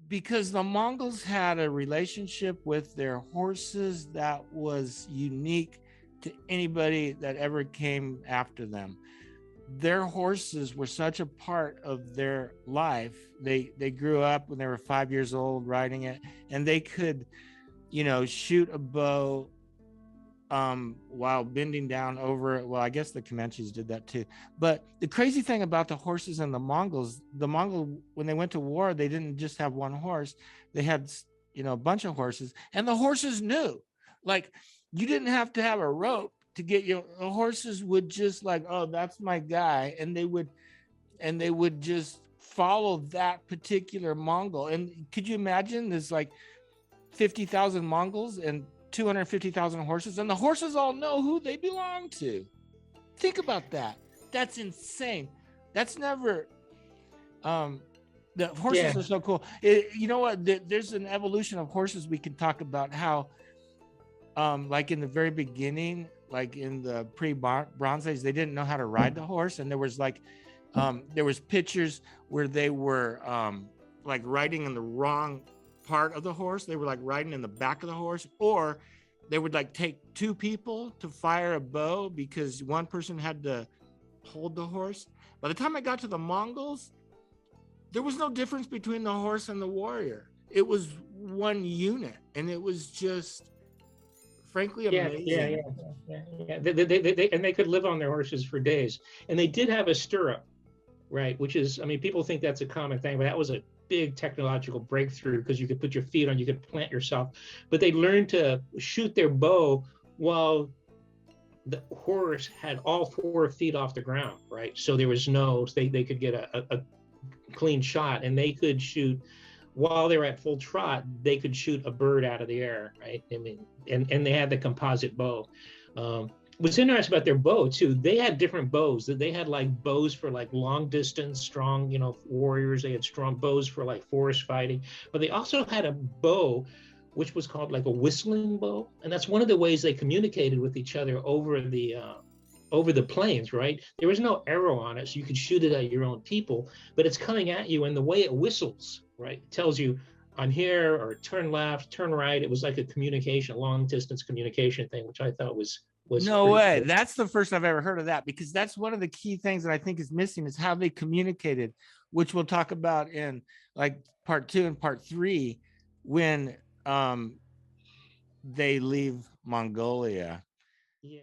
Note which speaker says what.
Speaker 1: because the Mongols had a relationship with their horses that was unique to anybody that ever came after them. Their horses were such a part of their life. They grew up when they were 5 years old riding it, and they could, shoot a bow while bending down over it. Well, I guess the Comanches did that too. But the crazy thing about the horses and the Mongol, when they went to war, they didn't just have one horse. They had, a bunch of horses, and the horses knew, like, you didn't have to have a rope to get the horses would just like, oh, that's my guy. And they would just follow that particular Mongol. And could you imagine there's like 50,000 Mongols and 250,000 horses, and the horses all know who they belong to. Think about that. That's insane. That's never. The horses are so cool. You know what? There's an evolution of horses we can talk about. How, like in the very beginning, like in the pre-Bronze Age, they didn't know how to ride the horse, and there was pictures where they were like riding in the wrong part of the horse. They were like riding in the back of the horse, or they would like take two people to fire a bow because one person had to hold the horse. By the time I got to the Mongols, there was no difference between the horse and the warrior. It was one unit, and it was just frankly amazing.
Speaker 2: And they could live on their horses for days. And they did have a stirrup, right? Which is, I mean, people think that's a common thing, but that was a big technological breakthrough because you could put your feet on, you could plant yourself. But they learned to shoot their bow while the horse had all 4 feet off the ground, right? So there was they could get a clean shot, and they could shoot while they were at full trot. They could shoot a bird out of the air, right? I mean, and they had the composite bow. What's interesting about their bow too, they had different bows. They had like bows for like long distance, strong, warriors. They had strong bows for like forest fighting, but they also had a bow which was called like a whistling bow, and that's one of the ways they communicated with each other over the plains, right? There was no arrow on it, so you could shoot it at your own people, but it's coming at you, and the way it whistles, right, it tells you on here, or turn left, turn right. It was like a long distance communication thing, which I thought was
Speaker 1: No
Speaker 2: pretty
Speaker 1: way.
Speaker 2: cool.
Speaker 1: That's the first I've ever heard of that, because that's one of the key things that I think is missing is how they communicated, which we'll talk about in like part 2 and part 3 when they leave Mongolia.
Speaker 2: Yeah.